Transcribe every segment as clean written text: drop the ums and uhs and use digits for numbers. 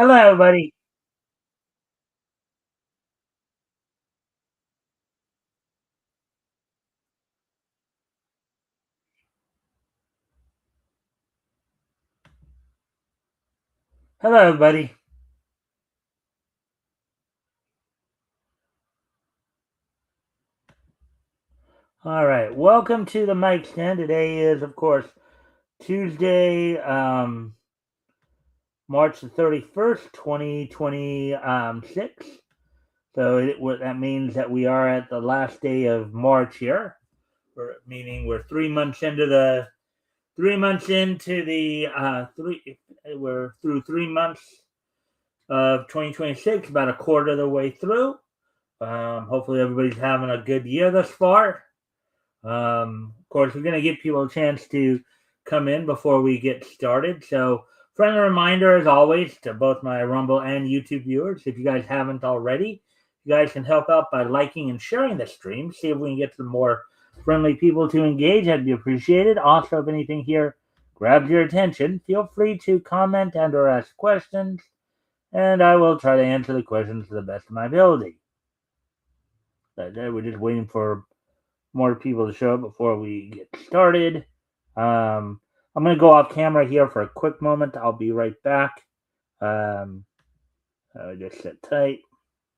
Hello, everybody. Hello, everybody. All right. Welcome to the Mikestand. Today is, of course, Tuesday, March the 31st, 2026. What that means that we are at the last day of March here, meaning we're 3 months into the 3 months into the we're through 3 months of 2026, about a quarter of the way through. Hopefully, everybody's having a good year thus far. Of course, we're going to give people a chance to come in before we get started. So, friendly reminder, as always, to both my Rumble and YouTube viewers, if you guys haven't already, you guys can help out by liking and sharing the stream. See if we can get some more friendly people to engage. That'd be appreciated. Also, if anything here grabs your attention, feel free to comment and or ask questions, and I will try to answer the questions to the best of my ability. We're just waiting for more people to show up before we get started. I'm going to go off camera here for a quick moment. I'll be right back. Just sit tight.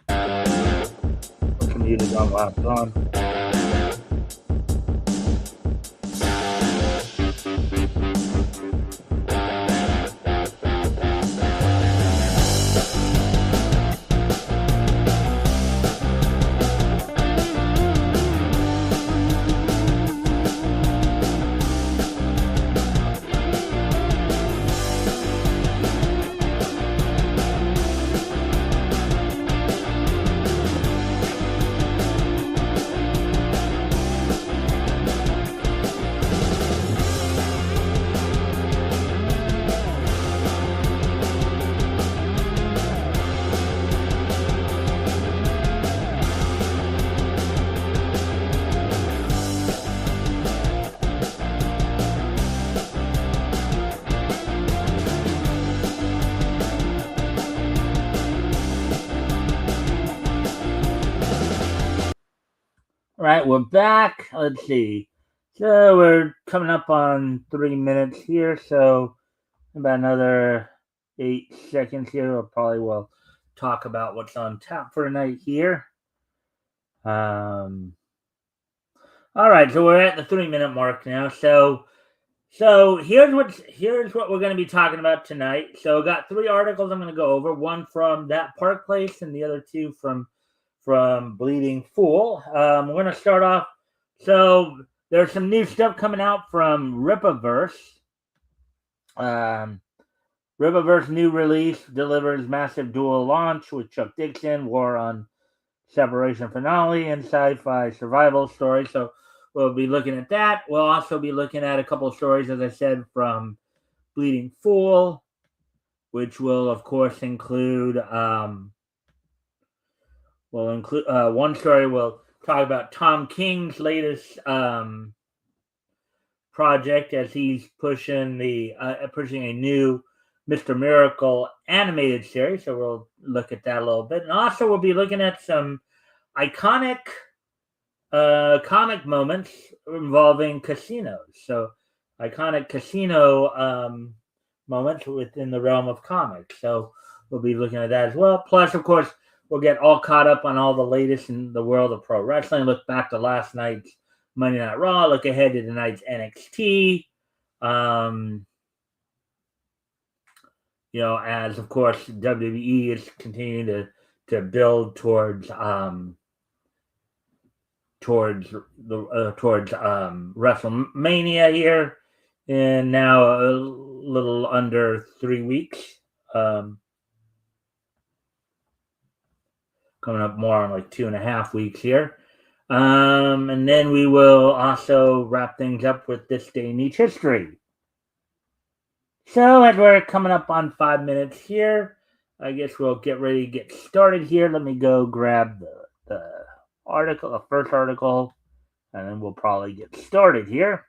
Put some music on while it's on. All right, we're back. Let's see. So we're coming up on 3 minutes here. So about another 8 seconds here. We'll probably will talk about what's on tap for tonight here. All right, so we're at the 3 minute mark now. So here's what we're going to be talking about tonight. So got three articles I'm going to go over. One from That Park Place, and the other two from Bleeding Fool. We're going to start off. So there's some new stuff coming out from Rippaverse. Rippaverse new release delivers massive dual launch with Chuck Dixon, War on Separation finale, and sci-fi survival story. So we'll be looking at that. We'll also be looking at a couple of stories, as I said, from Bleeding Fool, which will, of course, include one story. We'll talk about Tom King's latest project as he's pushing a new Mr. Miracle animated series. So we'll look at that a little bit, and also we'll be looking at some iconic comic moments involving casinos. So iconic casino moments within the realm of comics. So we'll be looking at that as well. Plus, of course, we'll get all caught up on all the latest in the world of pro wrestling. Look back to last night's Monday Night Raw. Look ahead to tonight's NXT. As of course WWE is continuing to build towards WrestleMania here, and now a little under 3 weeks. Coming up more on like 2.5 weeks here. And then we will also wrap things up with this day in each history. So as we're coming up on 5 minutes here, I guess we'll get ready to get started here. Let me go grab the article, the first article, and then we'll probably get started here.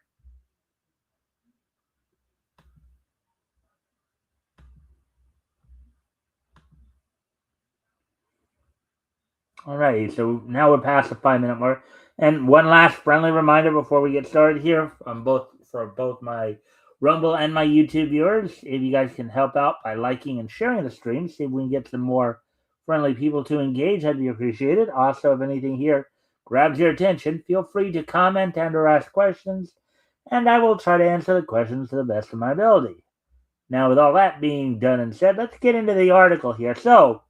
Alrighty, so now we're past the 5 minute mark. And one last friendly reminder before we get started here for both my Rumble and my YouTube viewers. If you guys can help out by liking and sharing the stream, see if we can get some more friendly people to engage, that'd be appreciated. Also, if anything here grabs your attention, feel free to comment and or ask questions, and I will try to answer the questions to the best of my ability. Now, with all that being done and said, let's get into the article here. So,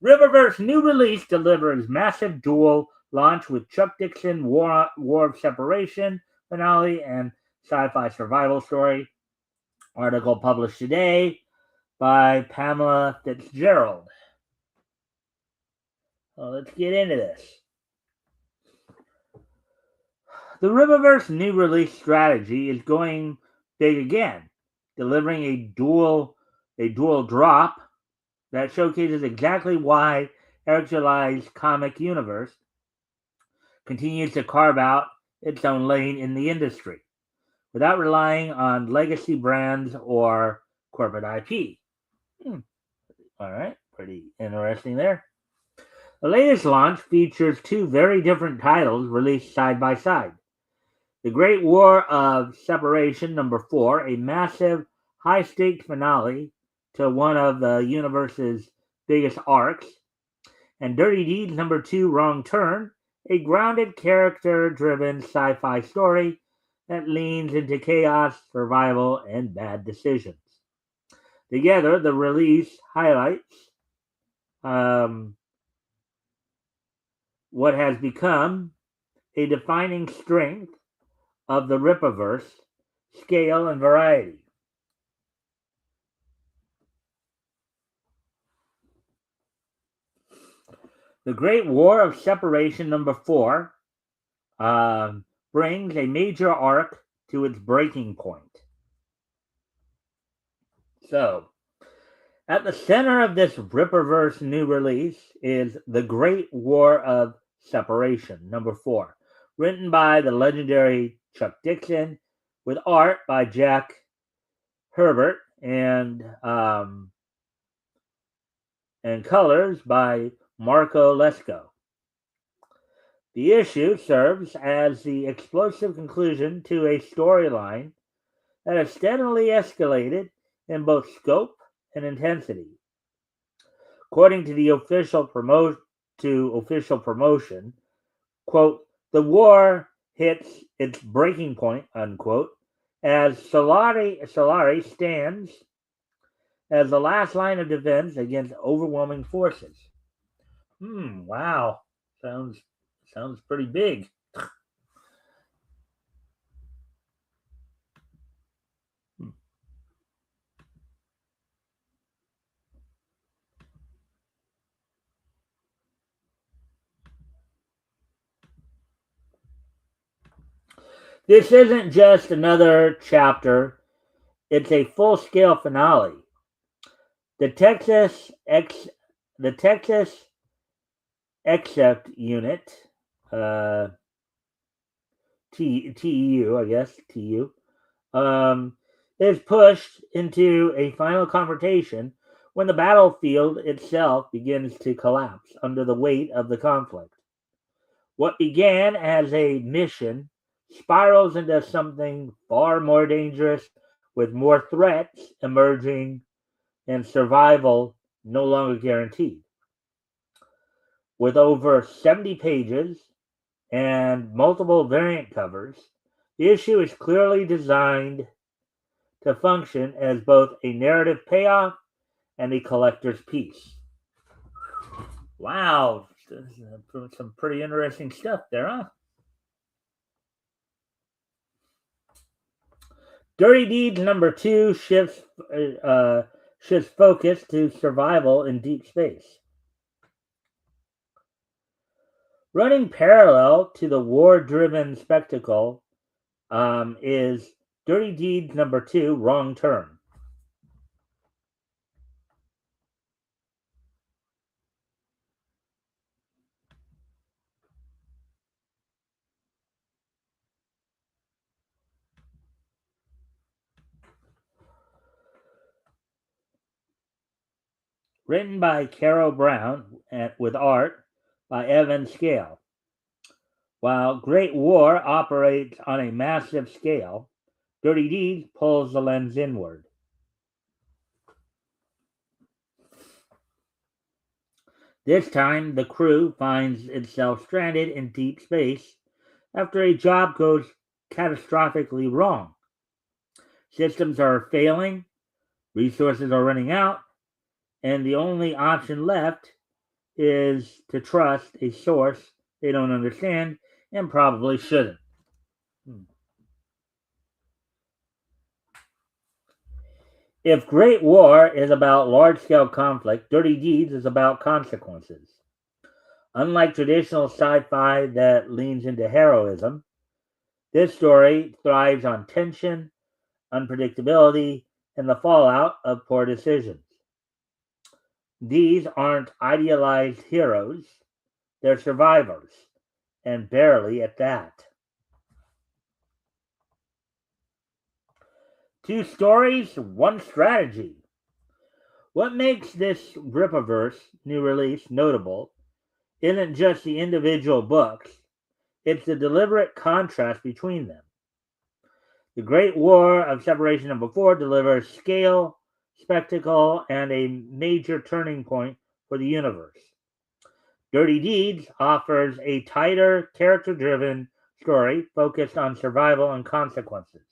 Riververse new release delivers massive dual launch with Chuck Dixon War of Separation finale and sci-fi survival story. Article published today by Pamela Fitzgerald. Well, let's get into this. The Riververse new release strategy is going big again, delivering a dual drop that showcases exactly why Eric July's comic universe continues to carve out its own lane in the industry without relying on legacy brands or corporate IP. All right, pretty interesting there. The latest launch features two very different titles released side by side. The Great War of Separation #4, a massive high stakes finale to one of the universe's biggest arcs, and Dirty Deeds #2, Wrong Turn, a grounded character driven sci fi story that leans into chaos, survival, and bad decisions. Together, the release highlights um, what has become a defining strength of the Rippaverse: scale and variety. The Great War of Separation #4 brings a major arc to its breaking point. So, at the center of this Rippaverse new release is The Great War of Separation #4, written by the legendary Chuck Dixon, with art by Jack Herbert and colors by Marco Lesko. The issue serves as the explosive conclusion to a storyline that has steadily escalated in both scope and intensity. According to the official promotion, quote, the war hits its breaking point, unquote, as Solari stands as the last line of defense against overwhelming forces. Wow. Sounds pretty big. This isn't just another chapter, it's a full-scale finale. The Texas Ex the Texas Except Unit, uh, TEU, I guess TU, is pushed into a final confrontation when the battlefield itself begins to collapse under the weight of the conflict. What began as a mission spirals into something far more dangerous, with more threats emerging and survival no longer guaranteed. With over 70 pages and multiple variant covers, the issue is clearly designed to function as both a narrative payoff and a collector's piece. Wow, some pretty interesting stuff there, huh? Dirty Deeds #2 shifts focus to survival in deep space. Running parallel to the war-driven spectacle is Dirty Deeds #2, Wrong Turn. Written by Carol Brown with art by Evan Scale. While Great War operates on a massive scale, Dirty Deeds pulls the lens inward. This time, the crew finds itself stranded in deep space after a job goes catastrophically wrong. Systems are failing, resources are running out, and the only option left is to trust a source they don't understand and probably shouldn't. If Great War is about large-scale conflict, Dirty Deeds is about consequences. Unlike traditional sci-fi that leans into heroism, this story thrives on tension, unpredictability, and the fallout of poor decisions. These aren't idealized heroes, they're survivors, and barely at that. Two stories, one strategy. What makes this Rippaverse new release notable isn't just the individual books, it's the deliberate contrast between them. The Great War of Separation #4 delivers scale, spectacle, and a major turning point for the universe. Dirty Deeds offers a tighter, character-driven story focused on survival and consequences.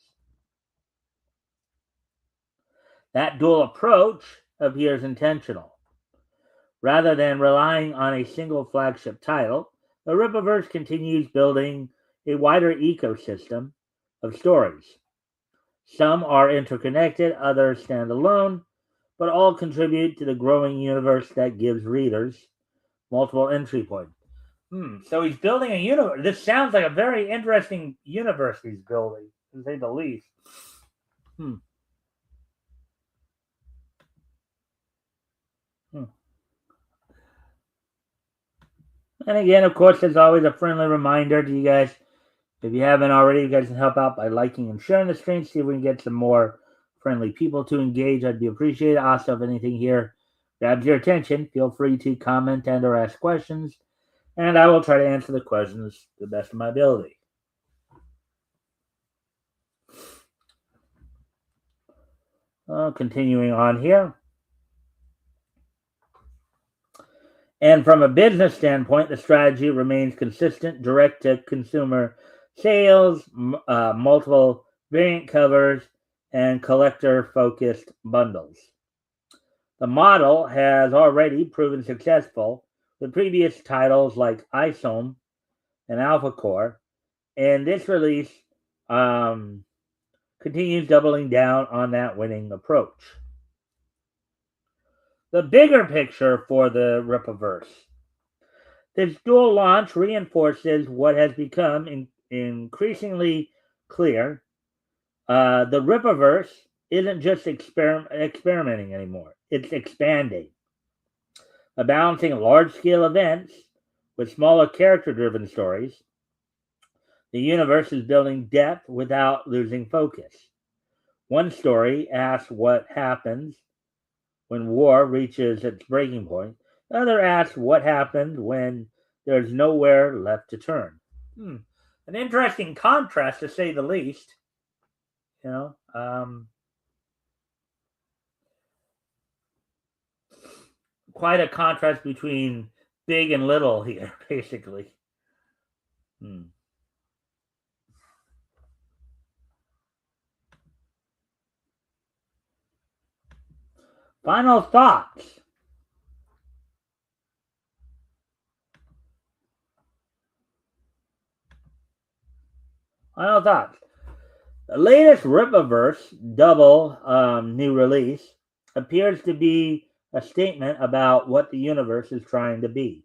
That dual approach appears intentional. Rather than relying on a single flagship title, the Rippaverse continues building a wider ecosystem of stories. Some are interconnected, others stand alone, but all contribute to the growing universe that gives readers multiple entry points. So he's building a universe. This sounds like a very interesting universe he's building, to say the least. And again, of course, there's always a friendly reminder to you guys. If you haven't already, you guys can help out by liking and sharing the stream. See if we can get some more friendly people to engage. I'd be appreciated. Also, if anything here grabs your attention, feel free to comment and or ask questions, and I will try to answer the questions to the best of my ability. Continuing on here. And from a business standpoint, the strategy remains consistent, direct-to-consumer sales, multiple variant covers, and collector-focused bundles. The model has already proven successful with previous titles like Isome and Alpha Core, and this release continues doubling down on that winning approach. The bigger picture for the Rippaverse. This dual launch reinforces what has become increasingly clear. The Rippaverse isn't just experimenting anymore. It's expanding. Balancing large-scale events with smaller character-driven stories, the universe is building depth without losing focus. One story asks what happens when war reaches its breaking point. The other asks what happens when there's nowhere left to turn. An interesting contrast, to say the least. Quite a contrast between big and little here, basically. Final thoughts. The latest Rippaverse double new release appears to be a statement about what the universe is trying to be.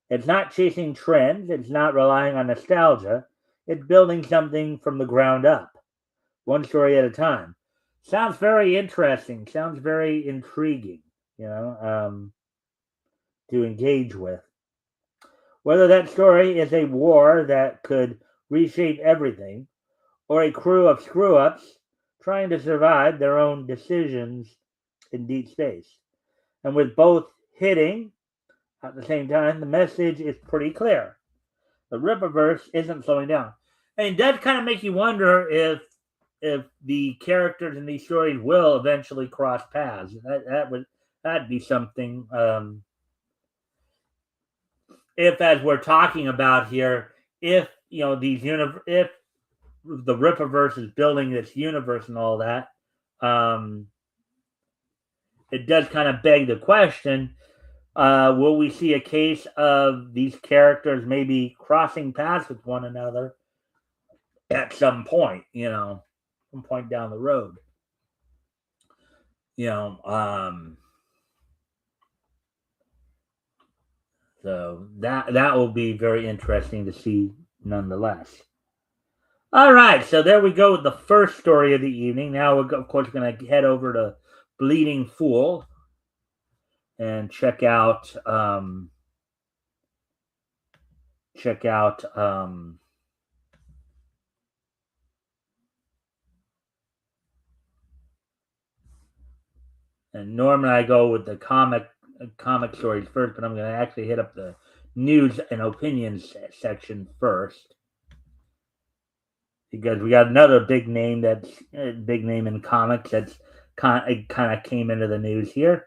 It's not chasing trends, it's not relying on nostalgia, it's building something from the ground up, one story at a time. Sounds very interesting, sounds very intriguing, to engage with. Whether that story is a war that could reshape everything, or a crew of screw-ups trying to survive their own decisions in deep space. And with both hitting, At the same time, the message is pretty clear. The Rippaverse isn't slowing down. And it does kind of make you wonder if the characters in these stories will eventually cross paths. That'd be something. If, as we're talking about here, if if the Rippaverse is building this universe and all that, it does kind of beg the question: will we see a case of these characters maybe crossing paths with one another at some point? Some point down the road. So that will be very interesting to see, nonetheless. All right, so there we go with the first story of the evening. Now we're of course going to head over to Bleeding Fool and check out and normally I go with the comic stories first, but I'm going to actually hit up the news and opinions section first, because we got another big name that's a big name in comics that's kind of came into the news here.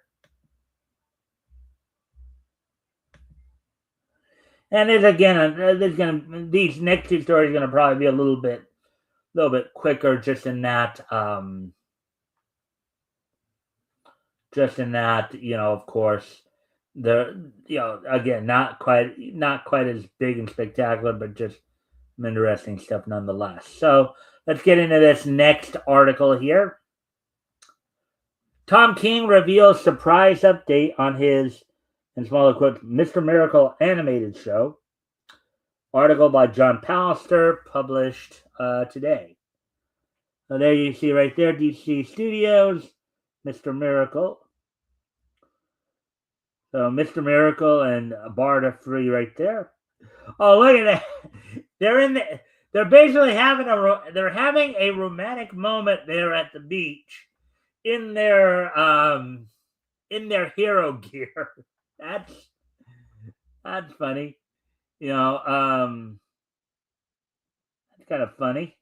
And these next two stories are gonna probably be a little bit quicker, just in that, of course, again, not quite as big and spectacular, but just some interesting stuff nonetheless. So let's get into this next article here. Tom King reveals surprise update on his, in smaller quotes, Mr. Miracle animated show. Article by John Pallister, published today. So there you see right there, DC Studios, Mr. Miracle. So Mr. Miracle and Barda Free right there. Oh, look at that! They're basically having a romantic moment there at the beach in their hero gear. That's funny. That's kind of funny.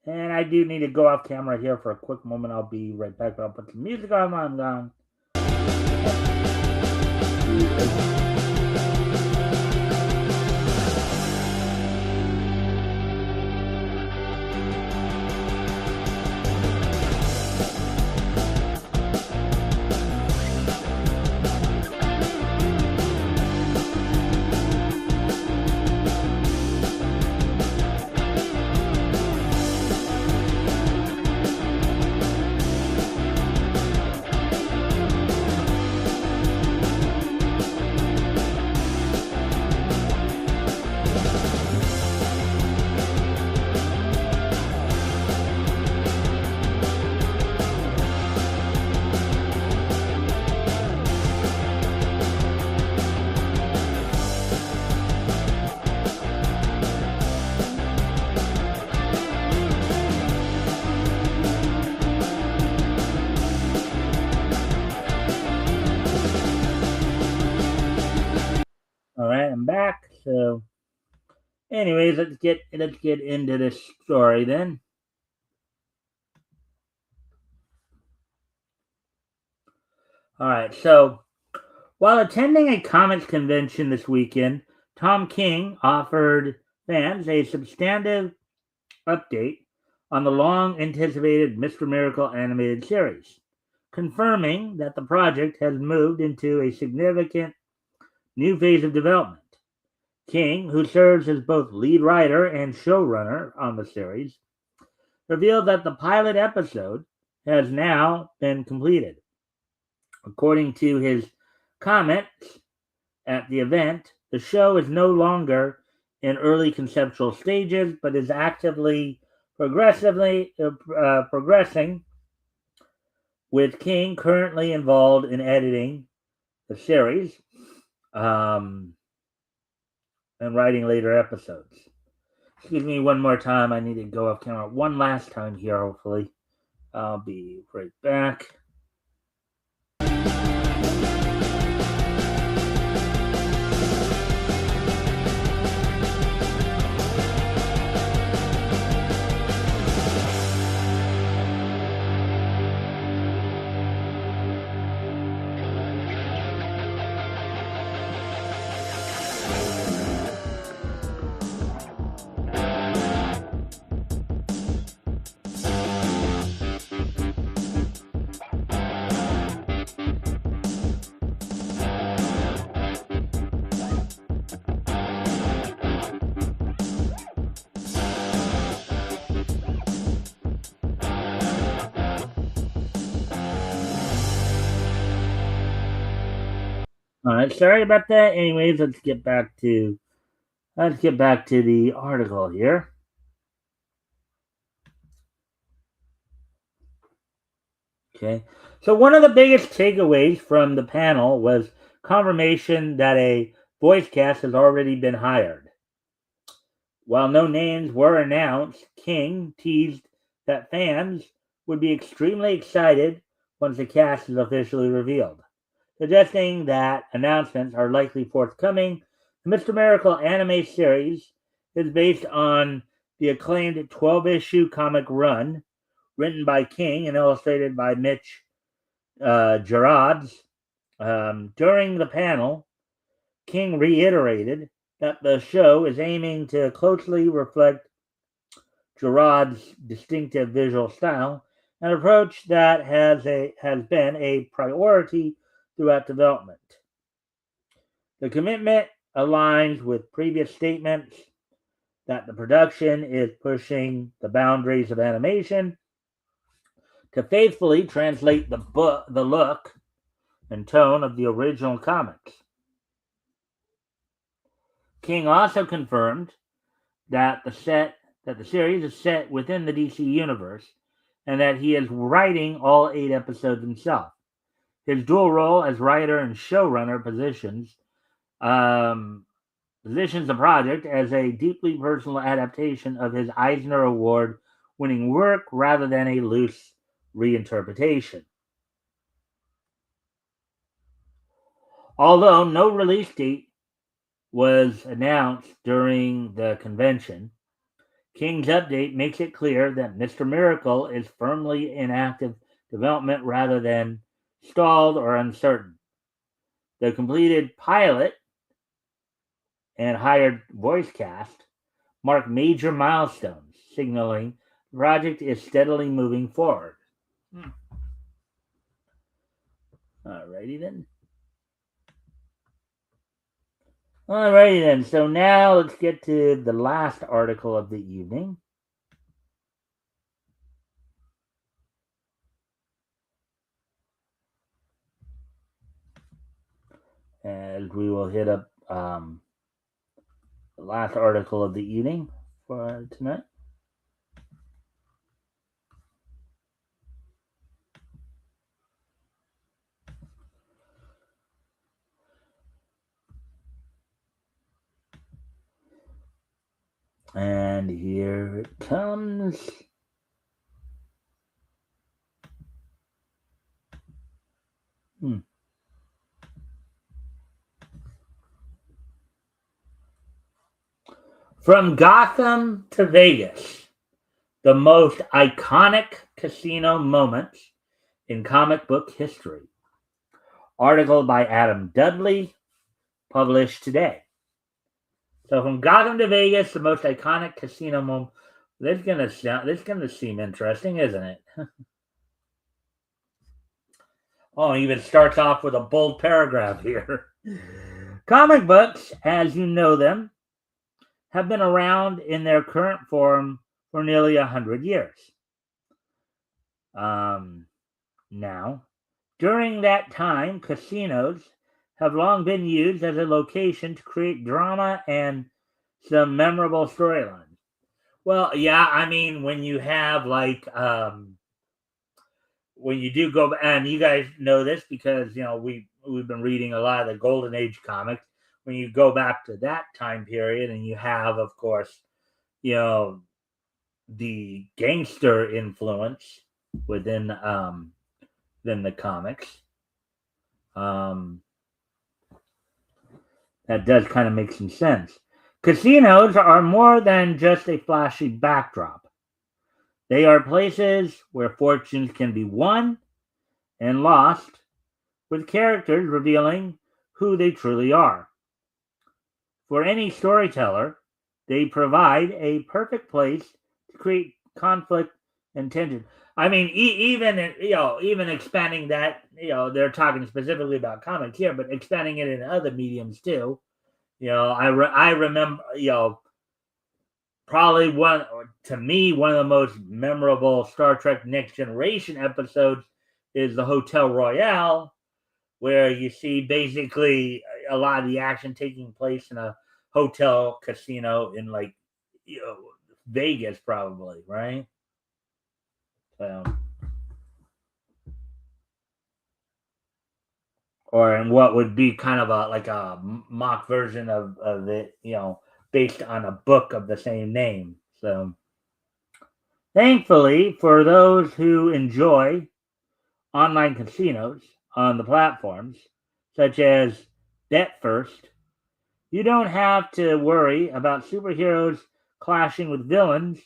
And I do need to go off camera here for a quick moment. I'll be right back. I'll put some music on while I'm gone. All right, I'm back. So, anyways, let's get into this story then. All right, so while attending a comics convention this weekend, Tom King offered fans a substantive update on the long-anticipated Mr. Miracle animated series, confirming that the project has moved into a significant new phase of development. King, who serves as both lead writer and showrunner on the series, revealed that the pilot episode has now been completed. According to his comments at the event, the show is no longer in early conceptual stages, but is actively progressing, with King currently involved in editing the series, and writing later episodes. Excuse me one more time. I need to go off camera one last time here, hopefully. I'll be right back. All right, sorry about that. Anyways, let's get back to the article here. Okay, so one of the biggest takeaways from the panel was confirmation that a voice cast has already been hired. While no names were announced, King teased that fans would be extremely excited once the cast is officially revealed, suggesting that announcements are likely forthcoming. The Mr. Miracle anime series is based on the acclaimed 12-issue comic run written by King and illustrated by Mitch Gerards. During the panel, King reiterated that the show is aiming to closely reflect Gerard's distinctive visual style, an approach that has been a priority throughout development. The commitment aligns with previous statements that the production is pushing the boundaries of animation to faithfully translate the look and tone of the original comics. King also confirmed that the series is set within the DC universe and that he is writing all 8 episodes himself. His dual role as writer and showrunner positions the project as a deeply personal adaptation of his Eisner Award-winning work rather than a loose reinterpretation. Although no release date was announced during the convention, King's update makes it clear that Mr. Miracle is firmly in active development rather than stalled or uncertain. The completed pilot and hired voice cast mark major milestones, signaling the project is steadily moving forward. Alrighty then. Alrighty then. So now let's get to the last article of the evening. As we will hit up the last article of the evening for tonight. And here it comes. From Gotham to Vegas, the most iconic casino moments in comic book history. Article by Adam Dudley, published today. So from Gotham to Vegas, the most iconic casino moment. This is gonna seem interesting, isn't it? Oh, it even starts off with a bold paragraph here. Comic books, as you know them, have been around in their current form for nearly 100 years. Now, during that time, casinos have long been used as a location to create drama and some memorable storylines. Well, yeah, I mean, when you have when you do go, and you guys know this because we've been reading a lot of the Golden Age comics. When you go back to that time period, and you have, of course, you know, the gangster influence within the comics. Um, that does kind of make some sense. Casinos are more than just a flashy backdrop. They are places where fortunes can be won and lost, with characters revealing who they truly are. For any storyteller, they provide a perfect place to create conflict and tension. I mean, even expanding that, they're talking specifically about comics here, but expanding it in other mediums too. I remember, probably to me, one of the most memorable Star Trek Next Generation episodes is the Hotel Royale, where you see basically a lot of the action taking place in a hotel casino in, like, Vegas, probably, right? So, or in what would be kind of a mock version of it, based on a book of the same name. So, thankfully, for those who enjoy online casinos on the platforms, such as Bet First, you don't have to worry about superheroes clashing with villains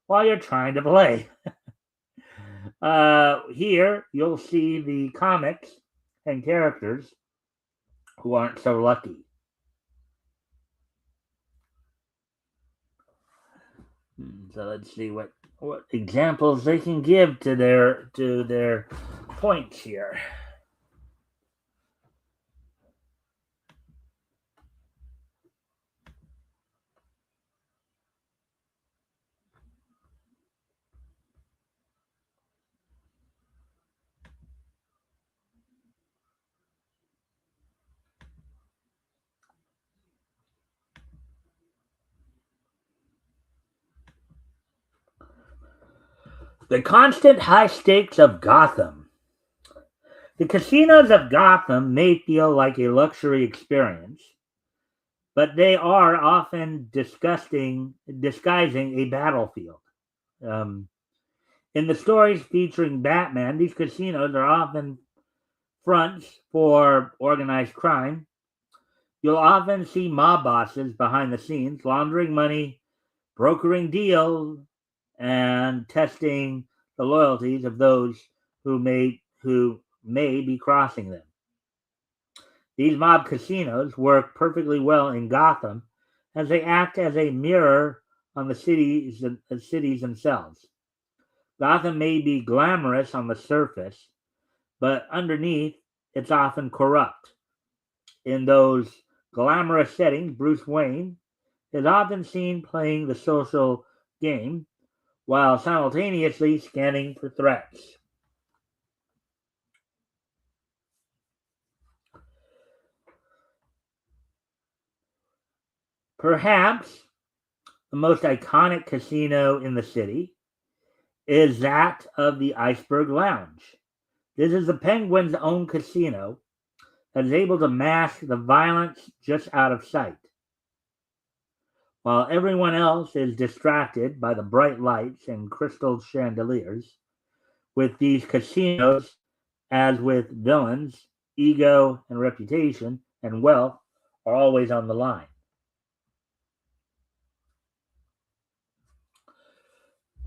while you're trying to play. Here, you'll see the comics and characters who aren't so lucky. So let's see what examples they can give to their points here. The constant high stakes of Gotham. The casinos of Gotham may feel like a luxury experience, but they are often disgusting, disguising a battlefield. Um, in the stories featuring Batman, these casinos are often fronts for organized crime. You'll often see mob bosses behind the scenes laundering money, brokering deals, and testing the loyalties of those who may be crossing them. These mob casinos work perfectly well in Gotham as they act as a mirror on the cities themselves. Gotham may be glamorous on the surface, but underneath it's often corrupt. In those glamorous settings, Bruce Wayne is often seen playing the social game while simultaneously scanning for threats. Perhaps the most iconic casino in the city is that of the Iceberg Lounge. This is the Penguin's own casino that is able to mask the violence just out of sight. While everyone else is distracted by the bright lights and crystal chandeliers, with these casinos, as with villains, ego and reputation and wealth are always on the line.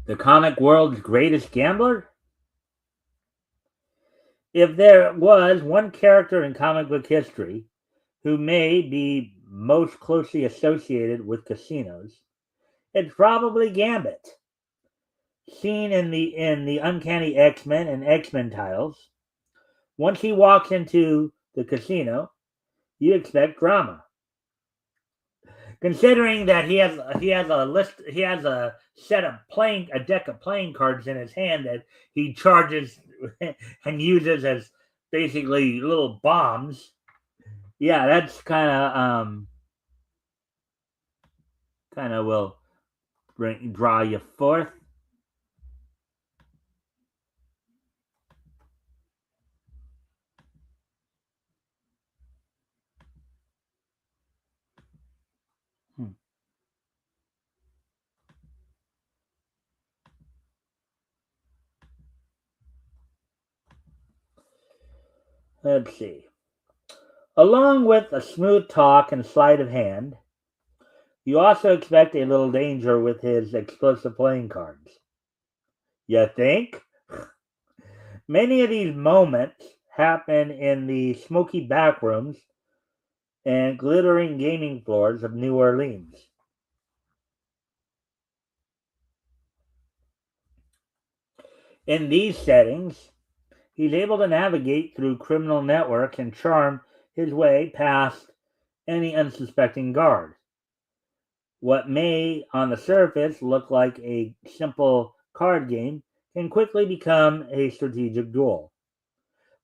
The comic world's greatest gambler? If there was one character in comic book history who may be most closely associated with casinos, it's probably Gambit. Seen in the Uncanny X-Men and X-Men titles, once he walks into the casino, you expect drama. Considering that he has a deck of playing cards in his hand that he charges and uses as basically little bombs. Yeah, that's kind of will draw you forth. Let's see. Along with a smooth talk and sleight of hand, you also expect a little danger with his explosive playing cards. You think? Many of these moments happen in the smoky back rooms and glittering gaming floors of New Orleans. In these settings, he's able to navigate through criminal networks and charm his way past any unsuspecting guard. What may, on the surface, look like a simple card game can quickly become a strategic duel.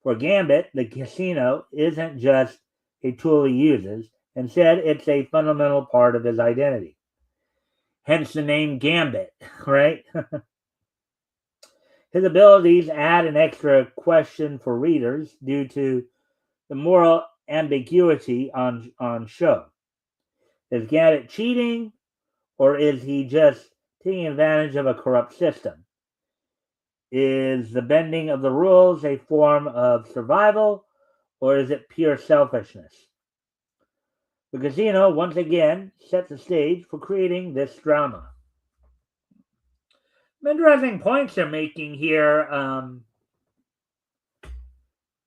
For Gambit, the casino isn't just a tool he uses, instead, it's a fundamental part of his identity. Hence the name Gambit, right? His abilities add an extra question for readers due to the moral ambiguity on show. Is Gambit cheating, or is he just taking advantage of a corrupt system? Is the bending of the rules a form of survival, or is it pure selfishness? The casino, once again, sets the stage for creating this drama. Some interesting points they're making here.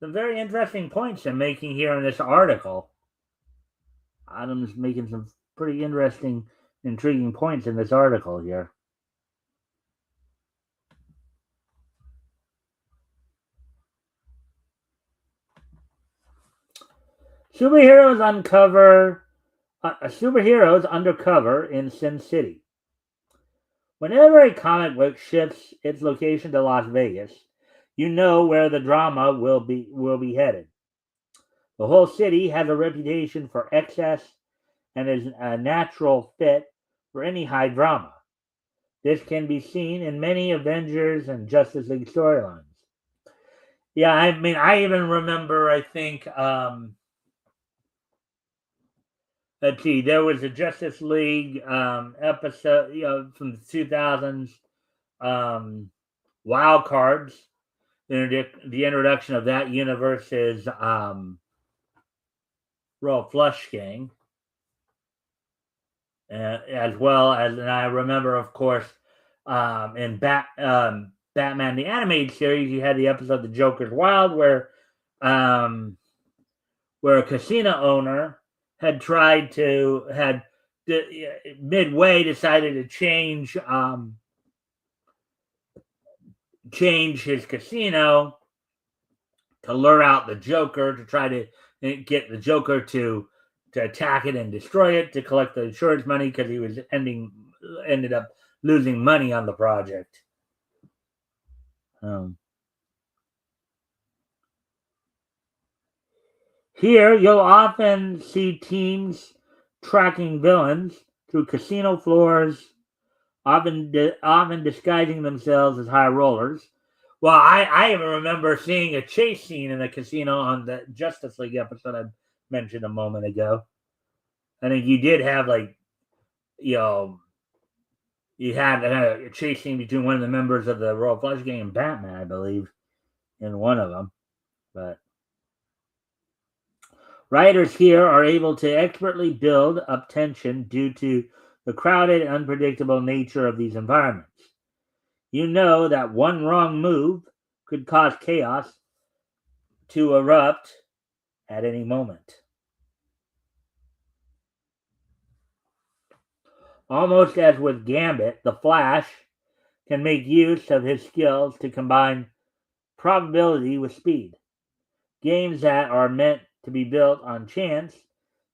Some very interesting points they're making here in this article. Adam's making some pretty interesting, intriguing points in this article here. Superheroes undercover in Sin City. Whenever a comic book shifts its location to Las Vegas, you know where the drama will be headed. The whole city has a reputation for excess and is a natural fit for any high drama. This can be seen in many Avengers and Justice League storylines. Yeah, I mean, I even remember, I think, let's see, there was a Justice League episode, from the 2000s, Wild Cards. The introduction of that universe's Royal Flush Gang, as well as, and I remember, of course, in Batman the Animated Series, you had the episode "The Joker's Wild," where a casino owner had midway decided to change his casino to lure out the Joker, to try to get the Joker to attack it and destroy it, to collect the insurance money, because he was ended up losing money on the project. Here, you'll often see teams tracking villains through casino floors, often disguising themselves as high rollers. Well, I even remember seeing a chase scene in a casino on the Justice League episode I mentioned a moment ago. I think you did have, like, you had a chase scene between one of the members of the Royal Flush Gang and Batman, I believe, in one of them. But writers here are able to expertly build up tension due to the crowded and unpredictable nature of these environments. You know that one wrong move could cause chaos to erupt at any moment. Almost as with Gambit, the Flash can make use of his skills to combine probability with speed. Games that are meant to be built on chance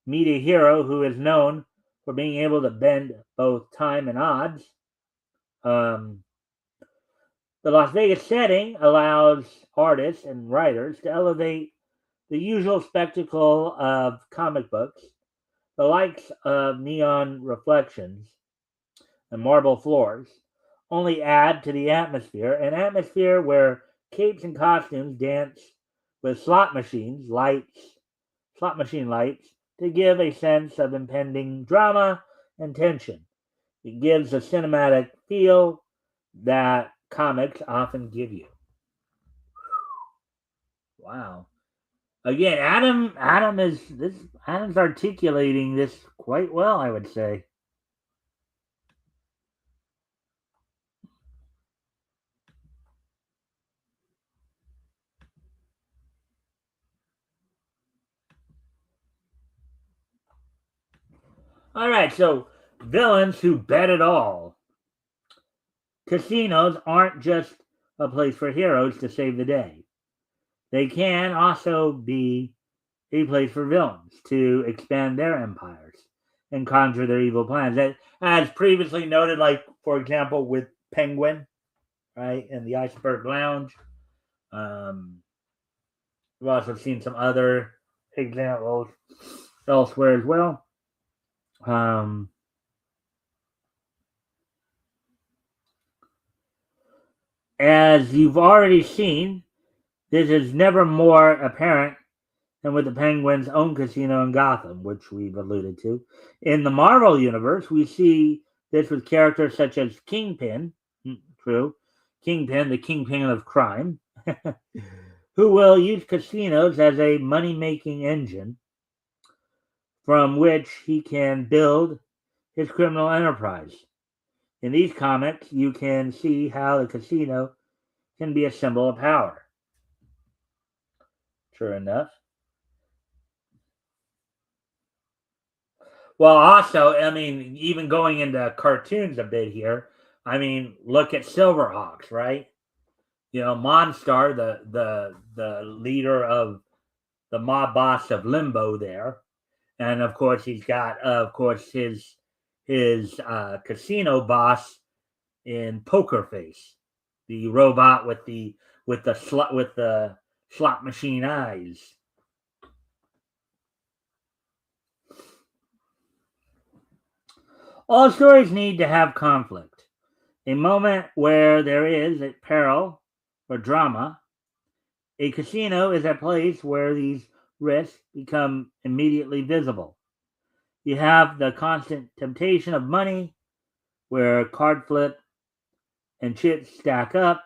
meet a hero who is known for being able to bend both time and odds. The Las Vegas setting allows artists and writers to elevate the usual spectacle of comic books, the likes of neon reflections and marble floors, only add to the atmosphere, an atmosphere where capes and costumes dance with slot machine lights, to give a sense of impending drama and tension. It gives a cinematic feel that comics often give you. Wow. Again, Adam's articulating this quite well, I would say. All right, so villains who bet it all. Casinos aren't just a place for heroes to save the day. They can also be a place for villains to expand their empires and conjure their evil plans. As previously noted, like, for example, with Penguin, right, and the Iceberg Lounge. Um, we've also seen some other examples elsewhere as well. Um, as you've already seen, this is never more apparent than with the Penguin's own casino in Gotham, which we've alluded to. In the Marvel Universe, we see this with characters such as Kingpin, true, Kingpin, the kingpin of crime, who will use casinos as a money making engine from which he can build his criminal enterprise. In these comics, you can see how the casino can be a symbol of power. True enough. Well, also, I mean, even going into cartoons a bit here, I mean, look at Silverhawks, right? You know, Monstar, the leader of the mob boss of Limbo there, and of course he's got, of course, his casino boss in Poker Face, the robot with the slot machine eyes. All stories need to have conflict. A moment where there is a peril or drama. A casino is a place where these risks become immediately visible. You have the constant temptation of money, where card flip and chips stack up,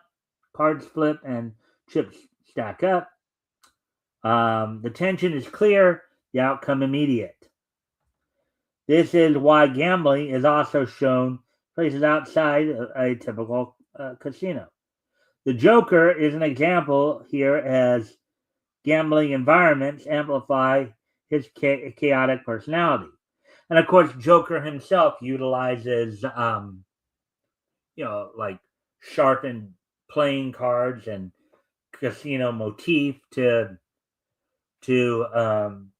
cards flip and chips stack up. The tension is clear, the outcome immediate. This is why gambling is also shown places outside a typical casino. The Joker is an example here as gambling environments amplify his chaotic personality. And of course, Joker himself utilizes, like sharpened playing cards and casino motif to um,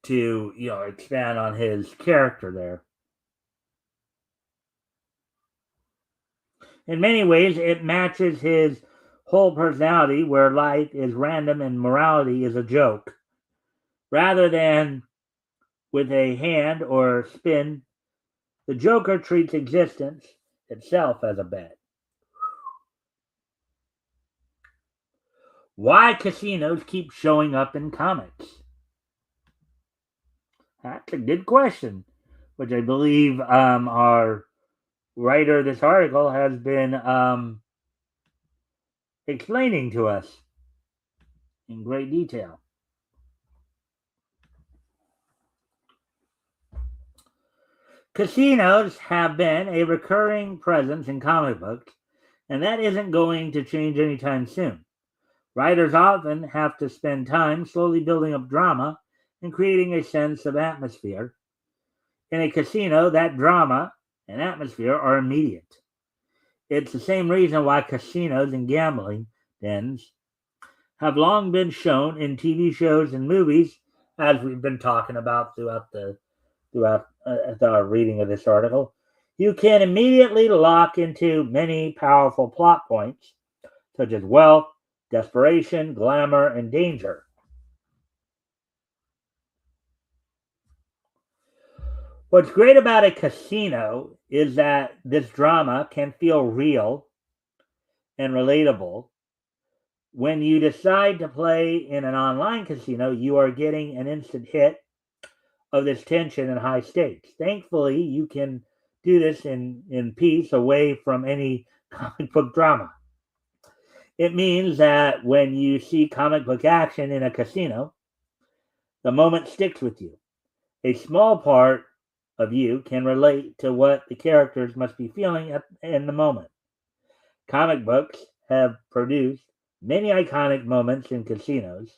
to expand on his character there. In many ways, it matches his whole personality, where life is random and morality is a joke, rather than with a hand or spin. The Joker treats existence itself as a bet. Why casinos keep showing up in comics? That's a good question, which I believe our writer of this article has been explaining to us in great detail. Casinos have been a recurring presence in comic books, and that isn't going to change anytime soon. Writers often have to spend time slowly building up drama and creating a sense of atmosphere. In a casino, that drama and atmosphere are immediate. It's the same reason why casinos and gambling dens have long been shown in TV shows and movies, as we've been talking about throughout our reading of this article. You can immediately lock into many powerful plot points, such as wealth, desperation, glamour, and danger. What's great about a casino is that this drama can feel real and relatable. When you decide to play in an online casino, you are getting an instant hit of this tension and high stakes. Thankfully, you can do this in peace away from any comic book drama. It means that when you see comic book action in a casino, the moment sticks with you. A small part of you can relate to what the characters must be feeling in the moment. Comic books have produced many iconic moments in casinos,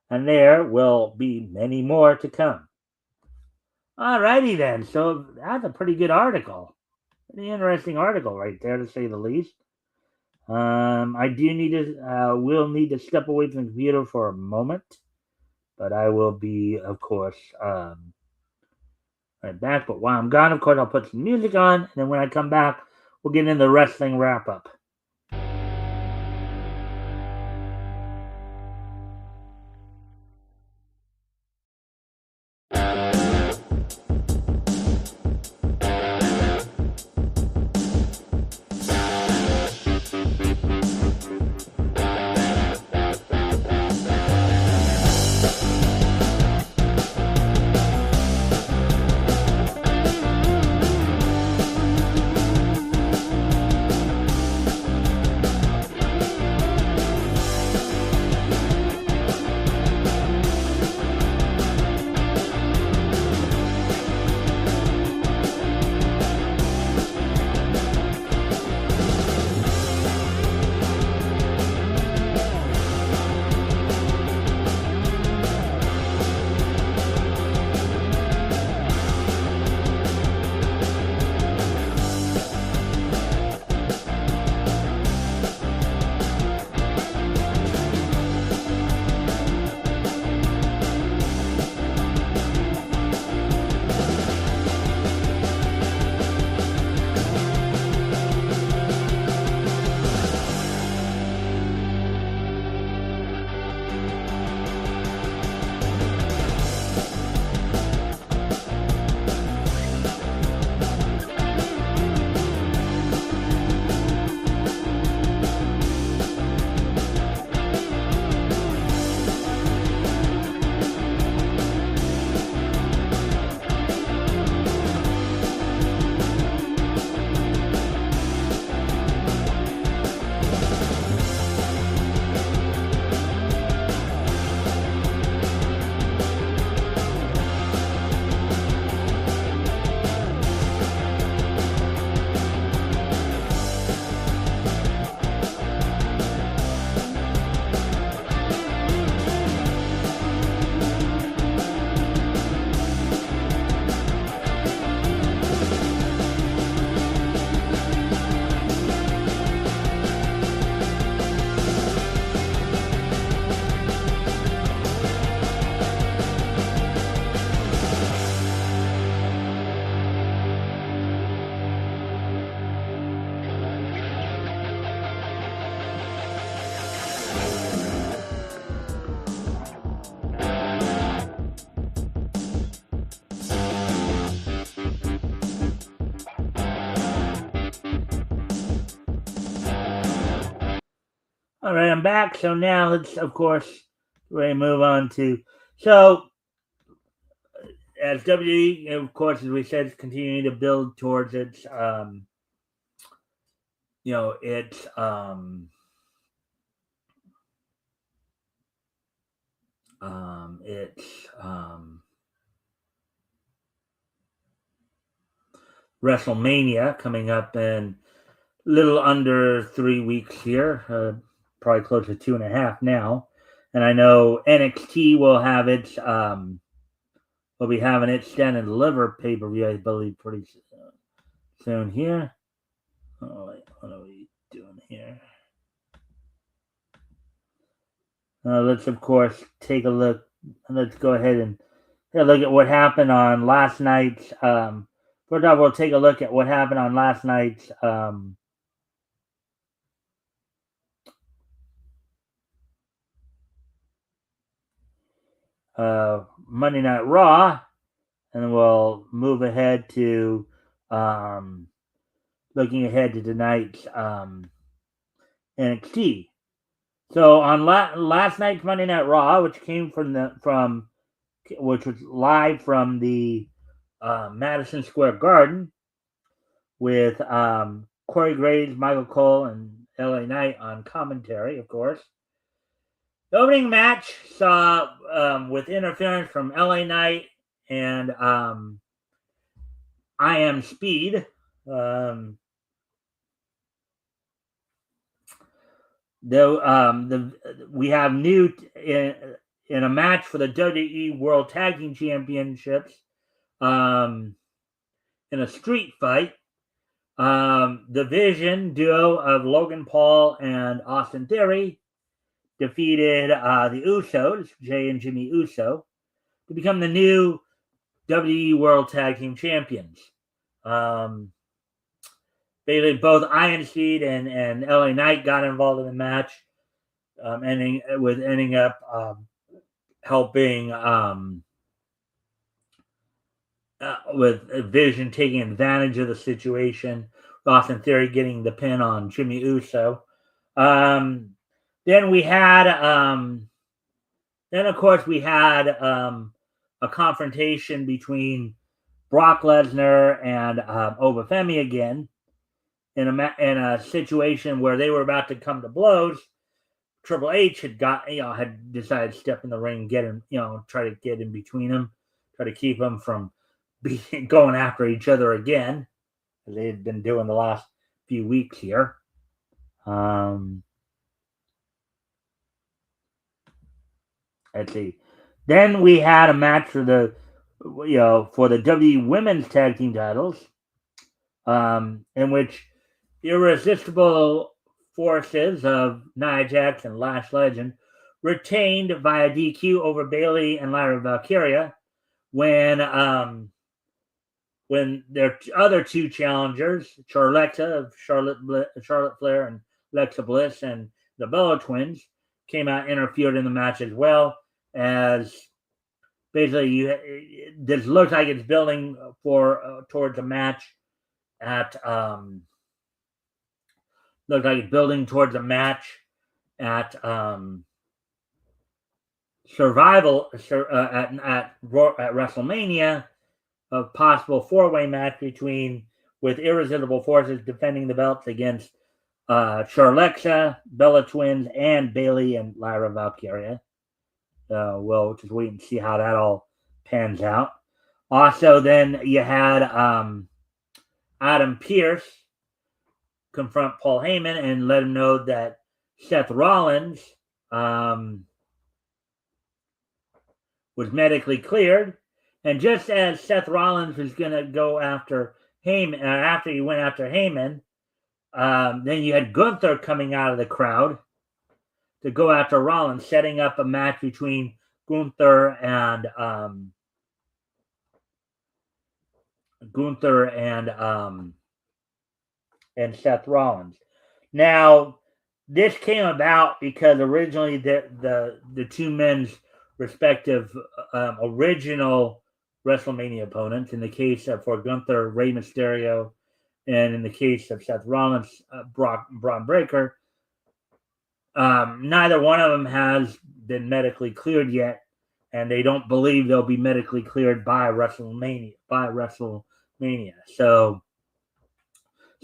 and there will be many more to come. Alrighty then, so that's a pretty good article. Pretty interesting article right there, to say the least. I do need to, will need to step away from the computer for a moment, but I will be, of course, right back. But while I'm gone, of course, I'll put some music on, and then when I come back, we'll get into the wrestling wrap up. All right, I'm back. So now let's, of course, ready to move on to. So, as WWE, of course, as we said, is continuing to build towards its, its, its WrestleMania coming up in a little under 3 weeks here, probably close to 2.5 now. And I know NXT will have its, will be having its Stand and Deliver pay per view, I believe, pretty soon here. Oh, wait, what are we doing here? Let's, of course, take a look. Let's go ahead and take a look at what happened on last night's. First off, we'll take a look at what happened on last night's Monday Night Raw, and then we'll move ahead to looking ahead to tonight's NXT. So on last night's Monday Night Raw, which came which was live from the Madison Square Garden with Corey Graves, Michael Cole, and LA Knight on commentary, of course. The opening match saw, with interference from LA Knight and I Am Speed. We have new in a match for the WWE World Tag Team Championships, in a street fight. The Vision duo of Logan Paul and Austin Theory defeated the Usos, Jay and Jimmy Uso, to become the new WWE World Tag Team Champions. Basically, both Iron Speed and LA Knight got involved in the match, ending up helping with Vision taking advantage of the situation. Austin Theory getting the pin on Jimmy Uso. Then we had, of course, we had a confrontation between Brock Lesnar and Obafemi again in a situation where they were about to come to blows. Triple H had decided to step in the ring, get him, try to get in between them, try to keep them from going after each other again, as they had been doing the last few weeks here. Let's see. Then we had a match for the WWE Women's Tag Team titles, in which Irresistible Forces of Nia Jax and Lash Legend retained via DQ over Bayley and Lyra Valkyria when their other two challengers, Charlotta of Charlotte Flair and Alexa Bliss, and the Bella Twins, came out and interfered in the match as well. As basically, this looks like it's building towards a match at Survival at WrestleMania, a possible four-way match with Irresistible Forces defending the belts against Charlexa, Bella Twins, and Bayley and Lyra Valkyria. We'll just wait and see how that all pans out. Also, then you had Adam Pearce confront Paul Heyman and let him know that Seth Rollins was medically cleared. And just as Seth Rollins was going to go after Heyman, after he went after Heyman, then you had Gunther coming out of the crowd to go after Rollins, setting up a match between Gunther and Seth Rollins. Now, this came about because originally the two men's respective original WrestleMania opponents, in the case of for Gunther, Rey Mysterio, and in the case of Seth Rollins, Braun Breaker, neither one of them has been medically cleared yet, and they don't believe they'll be medically cleared by WrestleMania. So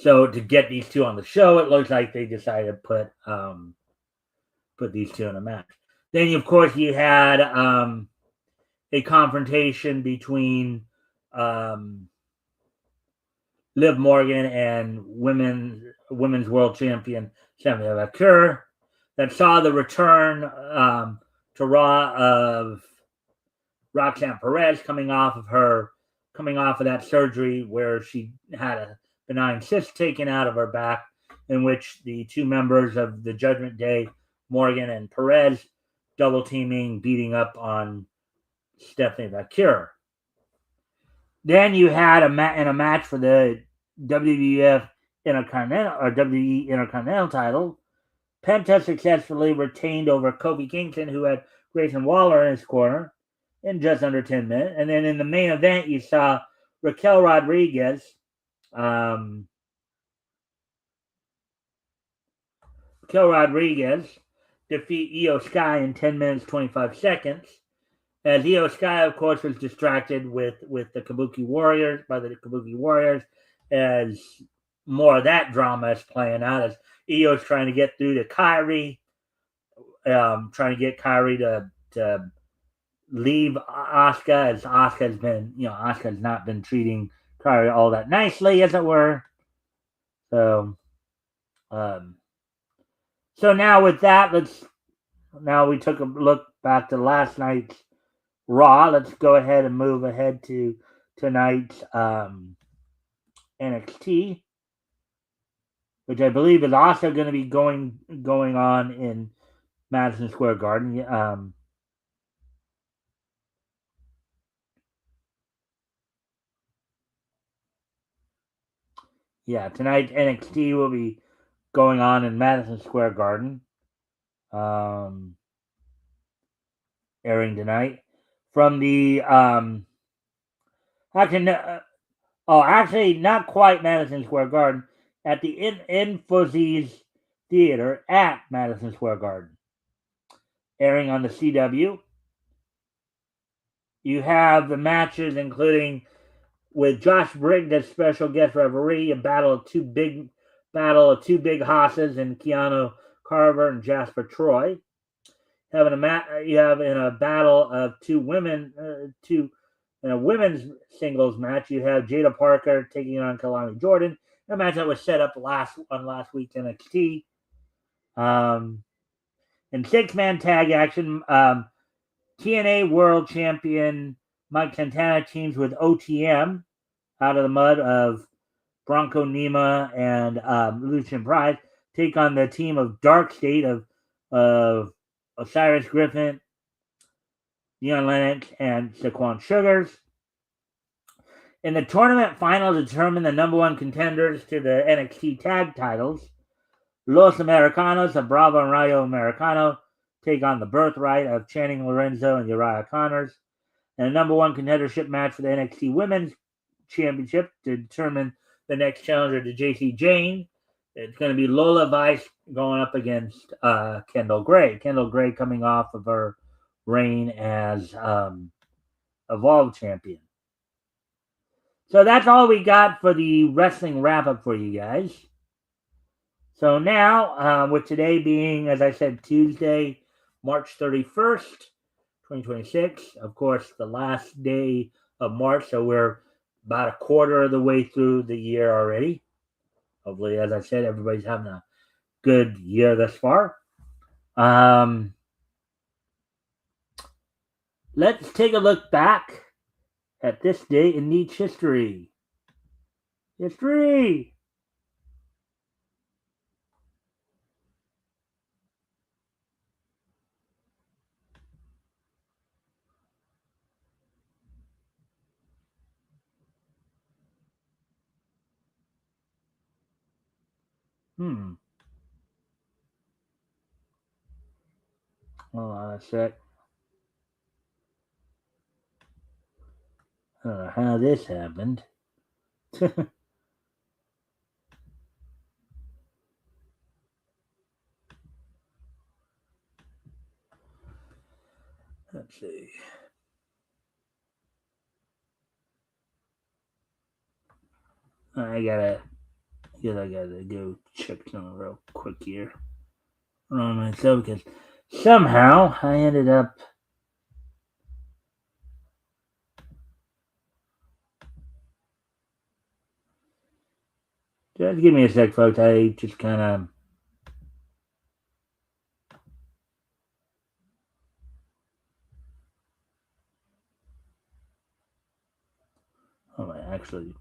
to get these two on the show, it looks like they decided to put these two in a match. Then, of course, you had a confrontation between Liv Morgan and women's world champion Samuel Lacour that saw the return to Raw of Roxanne Perez coming off of that surgery where she had a benign cyst taken out of her back, in which the two members of the Judgment Day, Morgan and Perez, double teaming, beating up on Stephanie Vaquer. Then you had in a match for the WWF WWE Intercontinental title, Penta successfully retained over Kofi Kingston, who had Grayson Waller in his corner, in just under 10 minutes. And then in the main event, you saw Raquel Rodriguez defeat Io Sky in 10 minutes, 25 seconds. As Io Sky, of course, was distracted with the Kabuki Warriors, as more of that drama is playing out as Io's trying to get through to Kyrie, trying to get Kyrie to leave Asuka, as Asuka's been, Asuka's not been treating Kyrie all that nicely, as it were. So, um, so now with that, now we took a look back to last night's Raw. Let's go ahead and move ahead to tonight's NXT, which I believe is also going to be going on in Madison Square Garden. Tonight NXT will be going on in Madison Square Garden, airing tonight from the actually not quite Madison Square Garden, at the Infosys Theater at Madison Square Garden, airing on the CW. You have the matches including, with Josh Briggs as special guest referee, a battle of two big hosses in Keanu Carver and Jasper Troy. You have in a battle of two women, in a women's singles match, you have Jada Parker taking on Kalani Jordan. A match that was set up last week's NXT. In 6-man tag action, TNA World Champion Mike Santana teams with OTM out of the mud of Bronco Nima and Lucian Pride, take on the team of Dark State of Osiris Griffin, Dion Lennox, and Saquon Sugars. In the tournament final to determine the number one contenders to the NXT tag titles, Los Americanos of Bravo and Rayo Americano take on the Birthright of Channing Lorenzo and Uriah Connors. And a number one contendership match for the NXT Women's Championship to determine the next challenger to JC Jane. It's going to be Lola Vice going up against Kendall Gray. Kendall Gray coming off of her reign as Evolve champion. So that's all we got for the wrestling wrap-up for you guys. So now, with today being, as I said, Tuesday, March 31st, 2026, of course, the last day of March, so we're about a quarter of the way through the year already. Hopefully, as I said, everybody's having a good year thus far. Let's take a look back at this day in Nietzsche history. History! Hold on a sec. I don't know how this happened. Let's see. I gotta go check something real quick here on myself, because somehow I ended up. Just give me a sec, folks. I just kind of. Oh, I actually.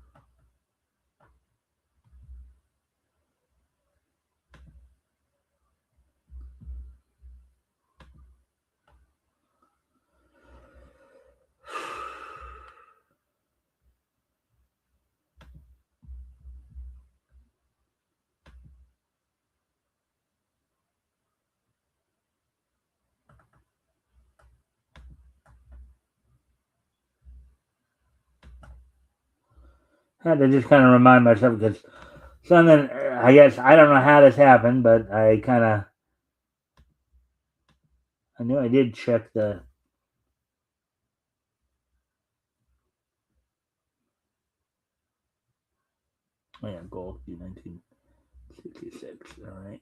Had to just kind of remind myself, because something, I guess, I don't know how this happened, but I knew I did check the. Oh yeah, Gold Key 1966. All right.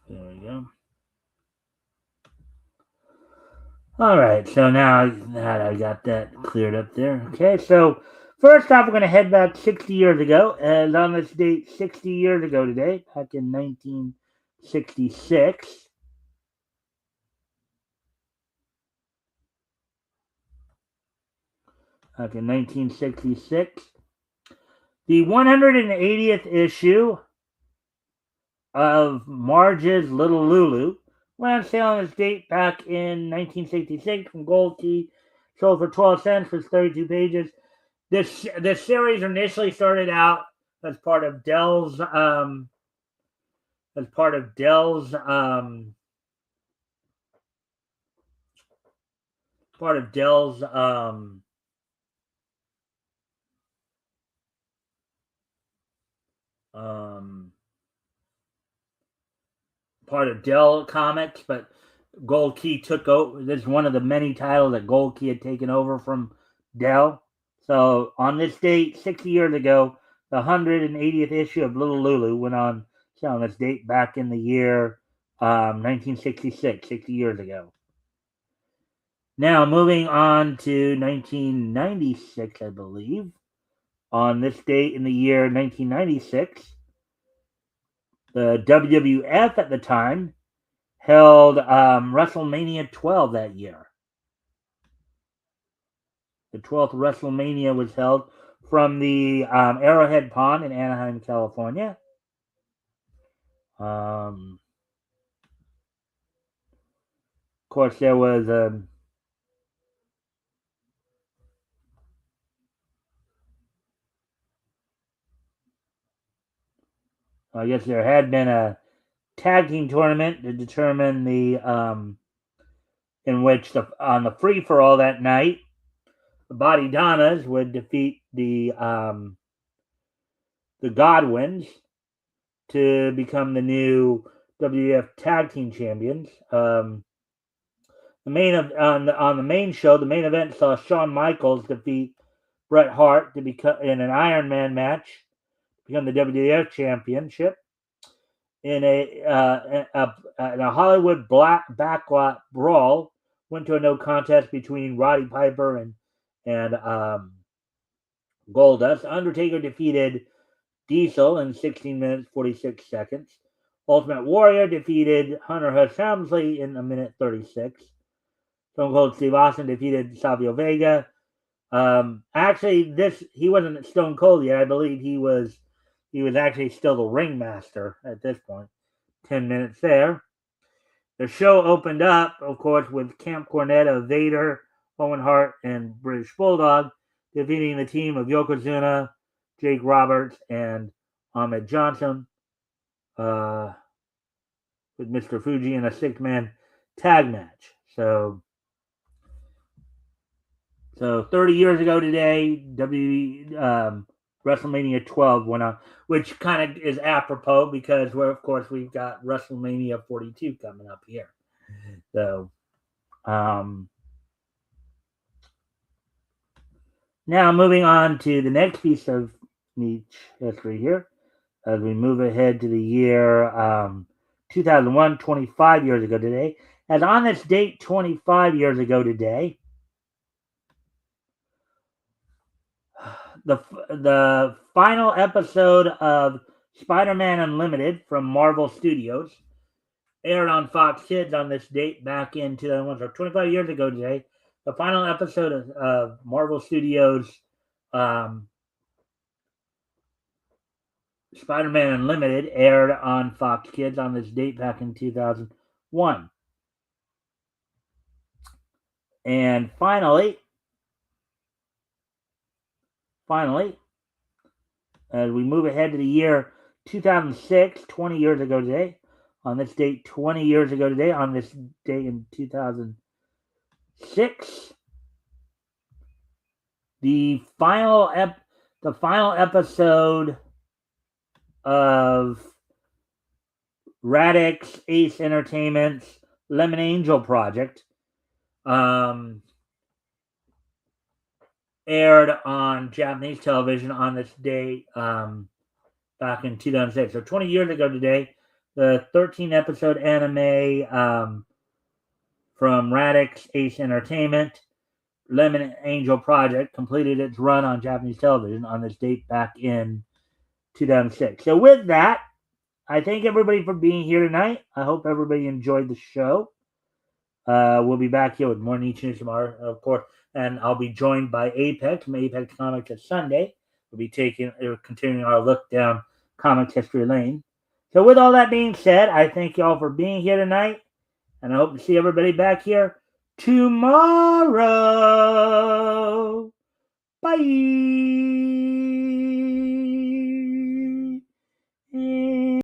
There we go. All right, so now that I got that cleared up there. Okay, so first off, we're going to head back 60 years ago. And on this date, 60 years ago today, back in 1966, back in 1966, the 180th issue of Marge's Little Lulu went on sale on this date back in 1966 from Gold Key. Sold for 12 cents for 32 pages. This series initially started out as part of Dell's as part of Dell's part of Dell's um part of Dell Comics, but Gold Key took over. This is one of the many titles that Gold Key had taken over from Dell. So on this date, 60 years ago, the 180th issue of Little Lulu went on sale on this date back in the year 1966, 60 years ago. Now moving on to 1996, I believe. On this date in the year 1996, the WWF at the time held WrestleMania 12 that year. The 12th WrestleMania was held from the Arrowhead Pond in Anaheim, California. Of course, there was I guess there had been a tag team tournament to determine the in which on the free for all that night, the Body Donnas would defeat the Godwins to become the new WWF Tag Team Champions. On the main show, the main event saw Shawn Michaels defeat Bret Hart to become in an Iron Man match, become the WWF Championship. In a Hollywood black backlot brawl, went to a no contest between Roddy Piper and Goldust. Undertaker defeated Diesel in 16 minutes 46 seconds. Ultimate Warrior defeated Hunter Hearst Helmsley in a minute 36. Stone Cold Steve Austin defeated Savio Vega. Actually, he wasn't Stone Cold yet. I believe he was actually still the ringmaster at this point. 10 minutes there. The show opened up, of course, with Camp Cornette, Vader, Owen Hart, and British Bulldog defeating the team of Yokozuna, Jake Roberts, and Ahmed Johnson with Mr. Fuji in a six-man tag match. So 30 years ago today, WrestleMania 12 went on, which kind of is apropos because of course we've got WrestleMania 42 coming up here. So now moving on to the next piece of niche history here, as we move ahead to the year 2001, 25 years ago today. As on this date, 25 years ago today, the final episode of Spider-Man Unlimited from Marvel Studios aired on Fox Kids on this date back in 2001, so 25 years ago today. The final episode of Marvel Studios Spider-Man Unlimited aired on Fox Kids on this date back in 2001. And finally, as we move ahead to the year 2006, 20 years ago today. On this date, 20 years ago today, on this day in 2006, the final episode of Radix Ace Entertainment's Lemon Angel project aired on Japanese television on this day back in 2006. So 20 years ago today, the 13-episode anime from Radix Ace Entertainment, Lemon Angel Project, completed its run on Japanese television on this date back in 2006. So with that, I thank everybody for being here tonight. I hope everybody enjoyed the show. We'll be back here with more niche news tomorrow, of course, and I'll be joined by Apex from Apex Comics this Sunday. We'll be continuing our look down Comics History Lane. So with all that being said, I thank you all for being here tonight, and I hope to see everybody back here tomorrow. Bye.